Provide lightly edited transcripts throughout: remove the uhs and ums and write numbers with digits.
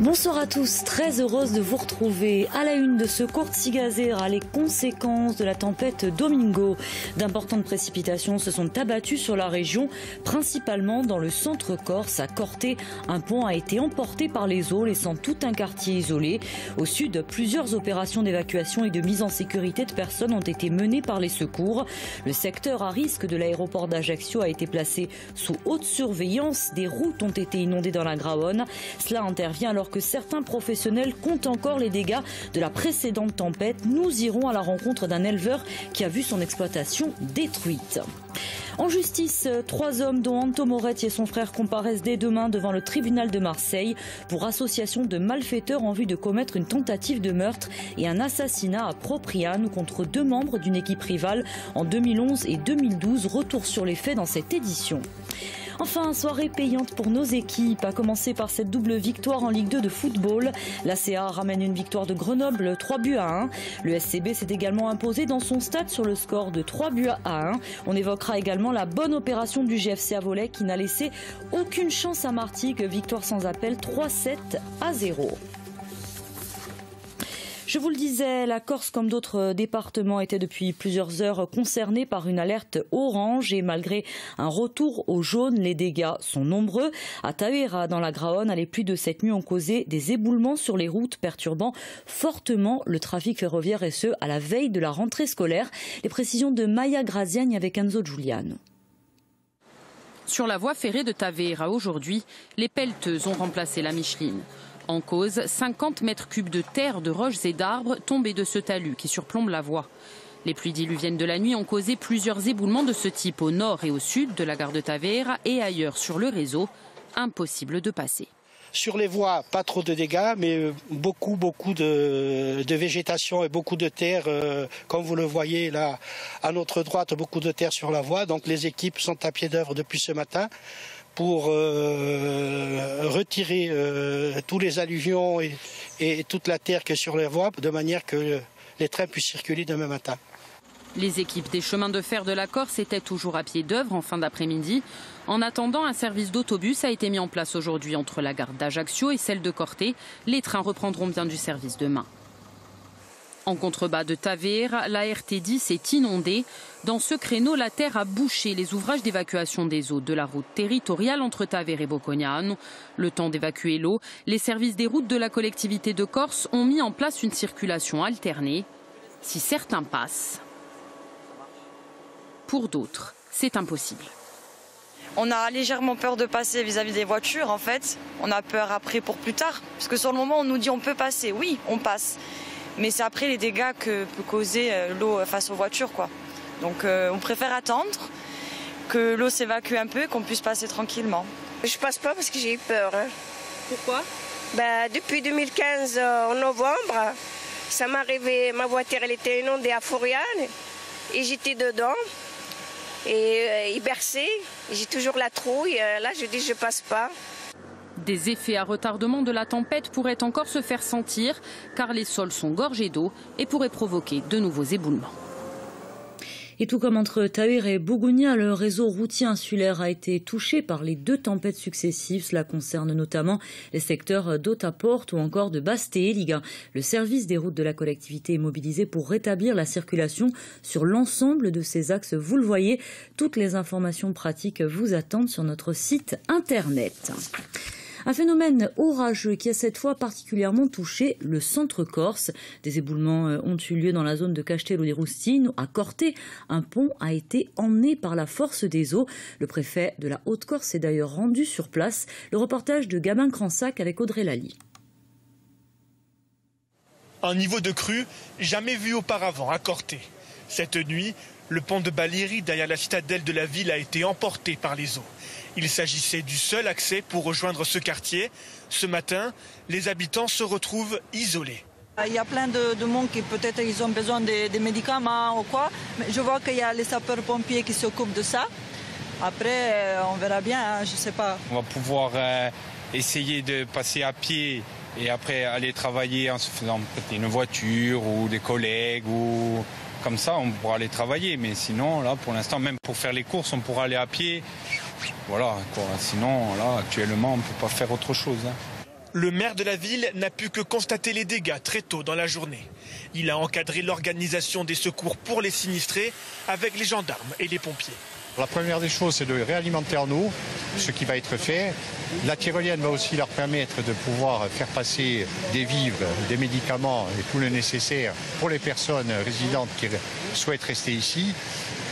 Bonsoir à tous, très heureuse de vous retrouver. À la une de ce Corsi Gazera, les conséquences de la tempête Domingo. D'importantes précipitations se sont abattues sur la région, principalement dans le centre corse. À Corté, un pont a été emporté par les eaux, laissant tout un quartier isolé. Au sud, plusieurs opérations d'évacuation et de mise en sécurité de personnes ont été menées par les secours. Le secteur à risque de l'aéroport d'Ajaccio a été placé sous haute surveillance. Des routes ont été inondées dans la Graonne. Cela intervient alors que certains professionnels comptent encore les dégâts de la précédente tempête. Nous irons à la rencontre d'un éleveur qui a vu son exploitation détruite. En justice, 3 hommes dont Anto Moretti et son frère comparaissent dès demain devant le tribunal de Marseille pour association de malfaiteurs en vue de commettre une tentative de meurtre et un assassinat à Propriano contre 2 membres d'une équipe rivale en 2011 et 2012. Retour sur les faits dans cette édition. Enfin, soirée payante pour nos équipes, à commencer par cette double victoire en Ligue 2 de football. La CA ramène une victoire de Grenoble, 3-1. Le SCB s'est également imposé dans son stade sur le score de 3-1. On évoquera également la bonne opération du GFC Avolais qui n'a laissé aucune chance à Martigues. Victoire sans appel, 3-7-0. Je vous le disais, la Corse, comme d'autres départements, était depuis plusieurs heures concernée par une alerte orange et malgré un retour au jaune, les dégâts sont nombreux. À Tavera, dans la Graonne, les pluies de cette nuit ont causé des éboulements sur les routes, perturbant fortement le trafic ferroviaire et ce, à la veille de la rentrée scolaire. Les précisions de Maya Graziani avec Enzo Giuliano. Sur la voie ferrée de Tavera aujourd'hui, les pelleteuses ont remplacé la Micheline. En cause, 50 mètres cubes de terre, de roches et d'arbres tombés de ce talus qui surplombe la voie. Les pluies diluviennes de la nuit ont causé plusieurs éboulements de ce type au nord et au sud de la gare de Tavera et ailleurs sur le réseau. Impossible de passer. Sur les voies, pas trop de dégâts, mais beaucoup de végétation et beaucoup de terre, comme vous le voyez là à notre droite, beaucoup de terre sur la voie. Donc les équipes sont à pied d'œuvre depuis ce matin pour retirer tous les alluvions et toute la terre qui est sur les voies, de manière que les trains puissent circuler demain matin. Les équipes des chemins de fer de la Corse étaient toujours à pied d'œuvre en fin d'après-midi. En attendant, un service d'autobus a été mis en place aujourd'hui entre la gare d'Ajaccio et celle de Corté. Les trains reprendront bien du service demain. En contrebas de Tavera, la RT10 est inondée. Dans ce créneau, la terre a bouché les ouvrages d'évacuation des eaux de la route territoriale entre Tavera et Bocognano. Le temps d'évacuer l'eau, les services des routes de la collectivité de Corse ont mis en place une circulation alternée. Si certains passent, pour d'autres, c'est impossible. On a légèrement peur de passer vis-à-vis des voitures, en fait. On a peur après pour plus tard. Parce que sur le moment, on nous dit on peut passer. Oui, on passe. Mais c'est après les dégâts que peut causer l'eau face aux voitures, quoi. Donc on préfère attendre que l'eau s'évacue un peu et qu'on puisse passer tranquillement. Je passe pas parce que j'ai eu peur. Hein. Pourquoi ? Depuis 2015, en novembre, ça m'est arrivé, ma voiture elle était inondée à Foriane et j'étais dedans. Et il berçait, j'ai toujours la trouille, là je dis je passe pas. Des effets à retardement de la tempête pourraient encore se faire sentir car les sols sont gorgés d'eau et pourraient provoquer de nouveaux éboulements. Et tout comme entre Tavera et Bougugna, le réseau routier insulaire a été touché par les 2 tempêtes successives. Cela concerne notamment les secteurs d'Otaporte ou encore de Basse-Téliga. Le service des routes de la collectivité est mobilisé pour rétablir la circulation sur l'ensemble de ces axes. Vous le voyez, toutes les informations pratiques vous attendent sur notre site internet. Un phénomène orageux qui a cette fois particulièrement touché le centre corse. Des éboulements ont eu lieu dans la zone de Castello di Rustino. À Corté, un pont a été emmené par la force des eaux. Le préfet de la Haute-Corse s'est d'ailleurs rendu sur place. Le reportage de Gabin Cransac avec Audrey Lally. Un niveau de crue jamais vu auparavant à Corté. Cette nuit, le pont de Baliri derrière la citadelle de la ville a été emporté par les eaux. Il s'agissait du seul accès pour rejoindre ce quartier. Ce matin, les habitants se retrouvent isolés. Il y a plein de monde qui peut-être ils ont besoin des médicaments ou quoi. Mais je vois qu'il y a les sapeurs-pompiers qui s'occupent de ça. Après, on verra bien, hein, je ne sais pas. On va pouvoir essayer de passer à pied et après aller travailler en se faisant prêter une voiture ou des collègues ou comme ça, on pourra aller travailler. Mais sinon, là, pour l'instant, même pour faire les courses, on pourra aller à pied. Voilà, quoi. Sinon, là, actuellement, on ne peut pas faire autre chose. Le maire de la ville n'a pu que constater les dégâts très tôt dans la journée. Il a encadré l'organisation des secours pour les sinistrés avec les gendarmes et les pompiers. La première des choses, c'est de réalimenter en eau, ce qui va être fait. La tyrolienne va aussi leur permettre de pouvoir faire passer des vivres, des médicaments et tout le nécessaire pour les personnes résidentes qui souhaitent rester ici.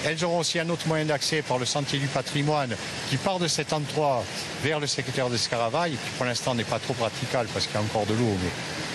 Elles auront aussi un autre moyen d'accès par le sentier du patrimoine qui part de cet endroit vers le secteur d'Escaravaille, qui pour l'instant n'est pas trop praticable parce qu'il y a encore de l'eau, mais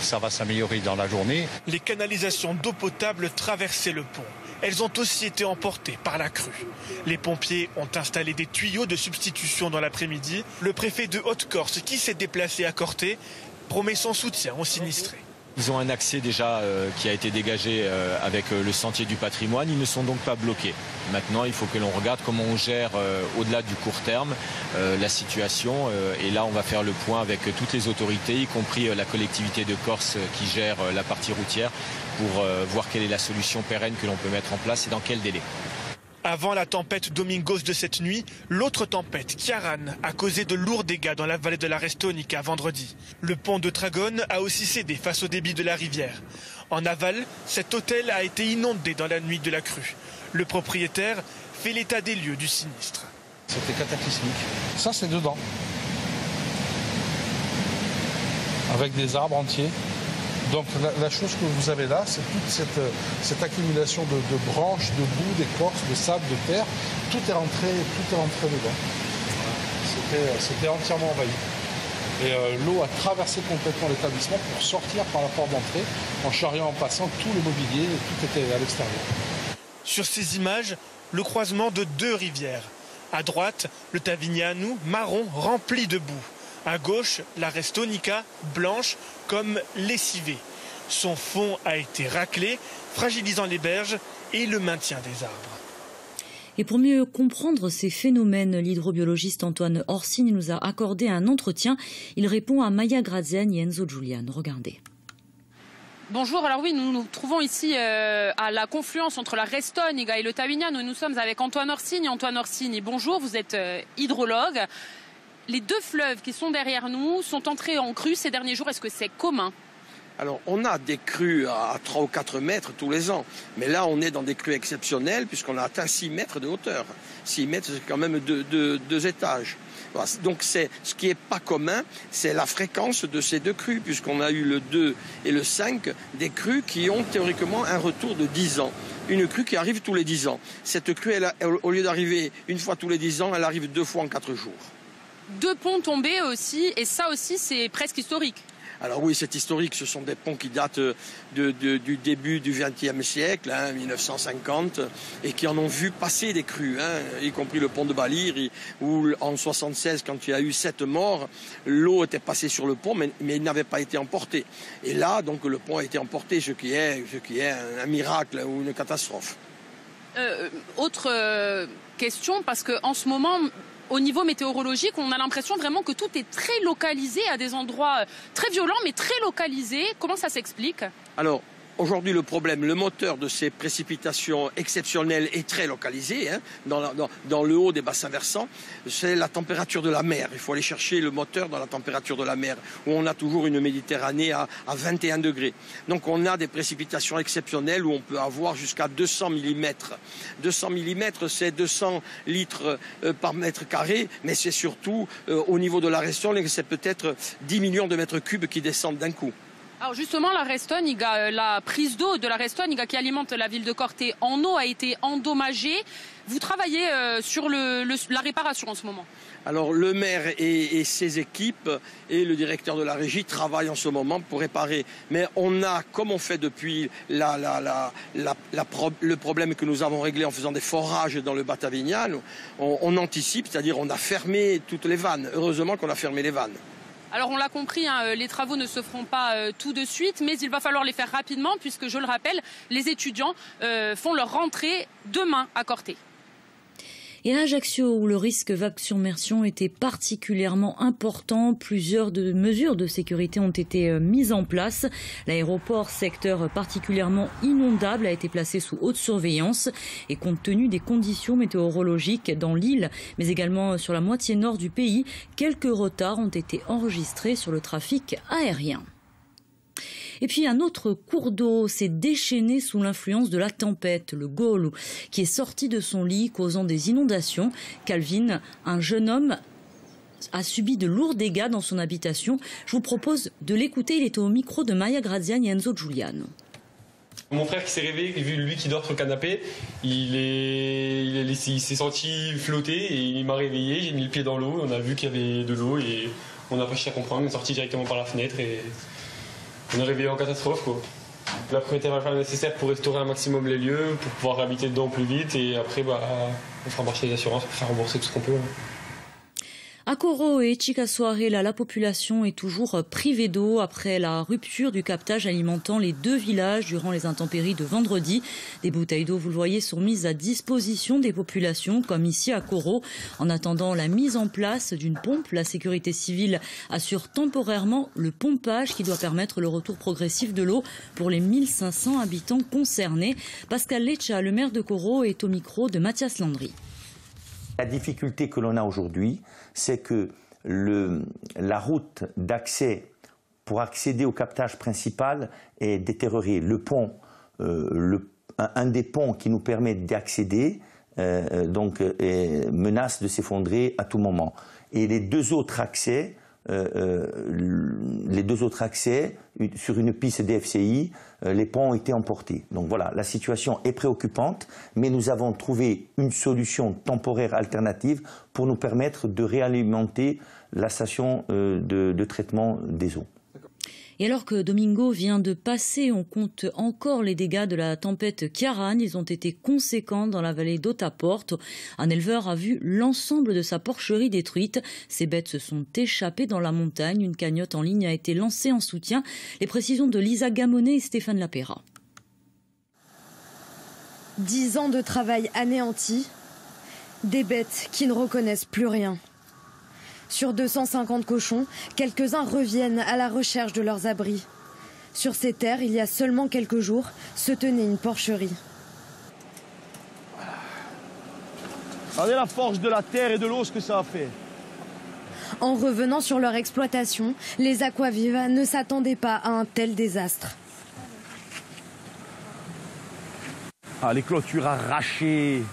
ça va s'améliorer dans la journée. Les canalisations d'eau potable traversaient le pont. Elles ont aussi été emportées par la crue. Les pompiers ont installé des tuyaux de substitution dans l'après-midi. Le préfet de Haute-Corse, qui s'est déplacé à Corté, promet son soutien aux sinistrés. Ils ont un accès déjà qui a été dégagé avec le sentier du patrimoine. Ils ne sont donc pas bloqués. Maintenant, il faut que l'on regarde comment on gère au-delà du court terme la situation. Et là, on va faire le point avec toutes les autorités, y compris la collectivité de Corse qui gère la partie routière, pour voir quelle est la solution pérenne que l'on peut mettre en place et dans quel délai. Avant la tempête Domingos de cette nuit, l'autre tempête, Ciaran, a causé de lourds dégâts dans la vallée de la Restonica vendredi. Le pont de Tragone a aussi cédé face au débit de la rivière. En aval, cet hôtel a été inondé dans la nuit de la crue. Le propriétaire fait l'état des lieux du sinistre. C'était cataclysmique. Ça, c'est dedans. Avec des arbres entiers. Donc la chose que vous avez là, c'est toute cette accumulation de branches, de boue, d'écorce, de sable, de terre. Tout est rentré dedans. C'était entièrement envahi. Et l'eau a traversé complètement l'établissement pour sortir par la porte d'entrée, en charriant en passant tout le mobilier, tout était à l'extérieur. Sur ces images, le croisement de deux rivières. À droite, le Tavignano, marron, rempli de boue. À gauche, la Restonica, blanche comme lessivée. Son fond a été raclé, fragilisant les berges et le maintien des arbres. Et pour mieux comprendre ces phénomènes, l'hydrobiologiste Antoine Orsini nous a accordé un entretien. Il répond à Maya Graziani et Enzo Giuliano. Regardez. Bonjour, alors oui, nous nous trouvons ici à la confluence entre la Restonica et le Tavignano. Nous sommes avec Antoine Orsini. Antoine Orsini, bonjour, vous êtes hydrologue. Les deux fleuves qui sont derrière nous sont entrés en crue ces derniers jours. Est-ce que c'est commun ? Alors, on a des crues à 3 ou 4 mètres tous les ans. Mais là, on est dans des crues exceptionnelles puisqu'on a atteint 6 mètres de hauteur. 6 mètres, c'est quand même deux étages. Voilà. Donc, ce qui n'est pas commun, c'est la fréquence de ces deux crues, puisqu'on a eu le 2 et le 5, des crues qui ont théoriquement un retour de 10 ans. Une crue qui arrive tous les 10 ans. Cette crue, au lieu d'arriver une fois tous les 10 ans, elle arrive 2 fois en 4 jours. 2 ponts tombés aussi, et ça aussi c'est presque historique. Alors oui, c'est historique, ce sont des ponts qui datent du début du XXe siècle, 1950, et qui en ont vu passer des crues, y compris le pont de Balire, où en 1976, quand il y a eu 7 morts, l'eau était passée sur le pont, mais il n'avait pas été emporté. Et là, donc, le pont a été emporté, ce qui est un miracle ou une catastrophe. Autre question, parce qu'en ce moment, au niveau météorologique, on a l'impression vraiment que tout est très localisé à des endroits très violents, mais très localisés. Comment ça s'explique ? Alors, aujourd'hui, le problème, le moteur de ces précipitations exceptionnelles est très localisé, dans le haut des bassins versants. C'est la température de la mer. Il faut aller chercher le moteur dans la température de la mer, où on a toujours une Méditerranée à 21 degrés. Donc on a des précipitations exceptionnelles où on peut avoir jusqu'à 200 mm. 200 mm, c'est 200 litres par mètre carré, mais c'est surtout, au niveau de la Restonica, c'est peut-être 10 millions de mètres cubes qui descendent d'un coup. Alors justement, la Restonica, la prise d'eau de la Restonica qui alimente la ville de Corté en eau a été endommagée. Vous travaillez sur la réparation en ce moment ? Alors le maire et ses équipes et le directeur de la régie travaillent en ce moment pour réparer. Mais on a, comme on fait depuis le problème que nous avons réglé en faisant des forages dans le Batavignano, on anticipe, c'est-à-dire on a fermé toutes les vannes. Heureusement qu'on a fermé les vannes. Alors on l'a compris, les travaux ne se feront pas tout de suite, mais il va falloir les faire rapidement puisque, je le rappelle, les étudiants font leur rentrée demain à Corté. Et à Ajaccio, où le risque vague-submersion était particulièrement important, plusieurs mesures de sécurité ont été mises en place. L'aéroport, secteur particulièrement inondable, a été placé sous haute surveillance. Et compte tenu des conditions météorologiques dans l'île, mais également sur la moitié nord du pays, quelques retards ont été enregistrés sur le trafic aérien. Et puis un autre cours d'eau s'est déchaîné sous l'influence de la tempête, le Golu, qui est sorti de son lit, causant des inondations. Calvin, un jeune homme, a subi de lourds dégâts dans son habitation. Je vous propose de l'écouter. Il était au micro de Maya Graziani et Enzo Giuliano. Mon frère qui s'est réveillé, vu lui qui dort sur le canapé, il s'est senti flotter et il m'a réveillé. J'ai mis le pied dans l'eau, on a vu qu'il y avait de l'eau et on n'a pas cherché à comprendre. On est sorti directement par la fenêtre et on est réveillé en catastrophe, quoi. La propriétaire va faire le nécessaire pour restaurer un maximum les lieux, pour pouvoir habiter dedans plus vite et après on fera marcher les assurances pour faire rembourser tout ce qu'on peut. À Coro et Chicasuarela, la population est toujours privée d'eau après la rupture du captage alimentant les deux villages durant les intempéries de vendredi. Des bouteilles d'eau, vous le voyez, sont mises à disposition des populations, comme ici à Coro. En attendant la mise en place d'une pompe, la sécurité civile assure temporairement le pompage qui doit permettre le retour progressif de l'eau pour les 1500 habitants concernés. Pascal Leccia, le maire de Coro, est au micro de Mathias Landry. La difficulté que l'on a aujourd'hui, c'est que la route d'accès pour accéder au captage principal est détériorée. Le pont, un des ponts qui nous permet d'accéder, menace de s'effondrer à tout moment. Et les deux autres accès, sur une piste DFCI, les ponts ont été emportés. Donc voilà, la situation est préoccupante, mais nous avons trouvé une solution temporaire alternative pour nous permettre de réalimenter la station de traitement des eaux. Et alors que Domingo vient de passer, on compte encore les dégâts de la tempête Ciarán. Ils ont été conséquents dans la vallée d'Otaporte. Un éleveur a vu l'ensemble de sa porcherie détruite. Ces bêtes se sont échappées dans la montagne. Une cagnotte en ligne a été lancée en soutien. Les précisions de Lisa Gamonet et Stéphane Lapera. 10 ans de travail anéantis, des bêtes qui ne reconnaissent plus rien. Sur 250 cochons, quelques-uns reviennent à la recherche de leurs abris. Sur ces terres, il y a seulement quelques jours, se tenait une porcherie. Regardez la force de la terre et de l'eau, ce que ça a fait. En revenant sur leur exploitation, les Aquaviva ne s'attendaient pas à un tel désastre. Les clôtures arrachées,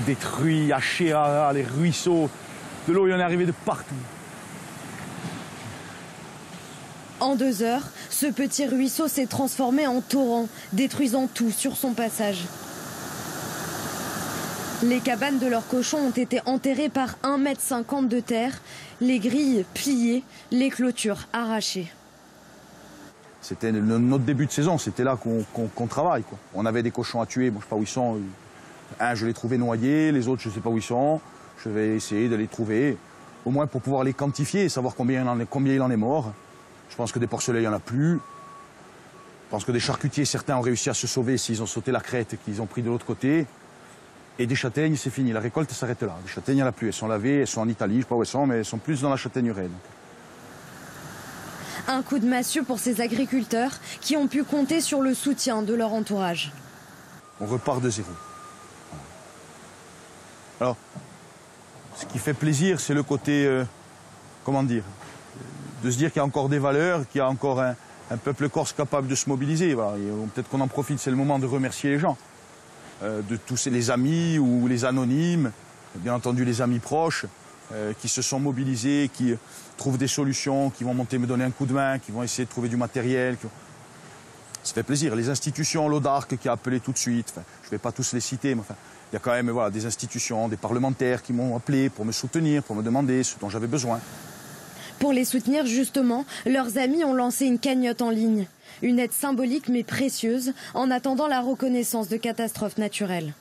détruits, hachés, les ruisseaux. De l'eau, il en est arrivé de partout. En 2 heures, ce petit ruisseau s'est transformé en torrent, détruisant tout sur son passage. Les cabanes de leurs cochons ont été enterrées par 1,50 m de terre, les grilles pliées, les clôtures arrachées. C'était notre début de saison, c'était là qu'on travaille, quoi. On avait des cochons à tuer, bon, je ne sais pas où ils sont. Un, je l'ai trouvé noyé, les autres, je ne sais pas où ils sont. Je vais essayer de les trouver, au moins pour pouvoir les quantifier et savoir combien il en est mort. Je pense que des porcelets, il n'y en a plus. Je pense que des charcutiers, certains ont réussi à se sauver s'ils ont sauté la crête et qu'ils ont pris de l'autre côté. Et des châtaignes, c'est fini. La récolte s'arrête là. Des châtaignes, il n'y en a plus. Elles sont lavées, elles sont en Italie, je ne sais pas où elles sont, mais elles sont plus dans la châtaigneraie. Donc. Un coup de massue pour ces agriculteurs qui ont pu compter sur le soutien de leur entourage. On repart de zéro. Alors, ce qui fait plaisir, c'est le côté, comment dire, de se dire qu'il y a encore des valeurs, qu'il y a encore un peuple corse capable de se mobiliser. Voilà. Peut-être qu'on en profite, c'est le moment de remercier les gens, de tous les amis ou les anonymes, bien entendu les amis proches, qui se sont mobilisés, qui trouvent des solutions, qui vont monter me donner un coup de main, qui vont essayer de trouver du matériel. Ça fait plaisir. Les institutions, l'Audarc qui a appelé tout de suite, je ne vais pas tous les citer, mais il y a quand même des institutions, des parlementaires qui m'ont appelé pour me soutenir, pour me demander ce dont j'avais besoin. Pour les soutenir, justement, leurs amis ont lancé une cagnotte en ligne. Une aide symbolique mais précieuse en attendant la reconnaissance de catastrophes naturelles.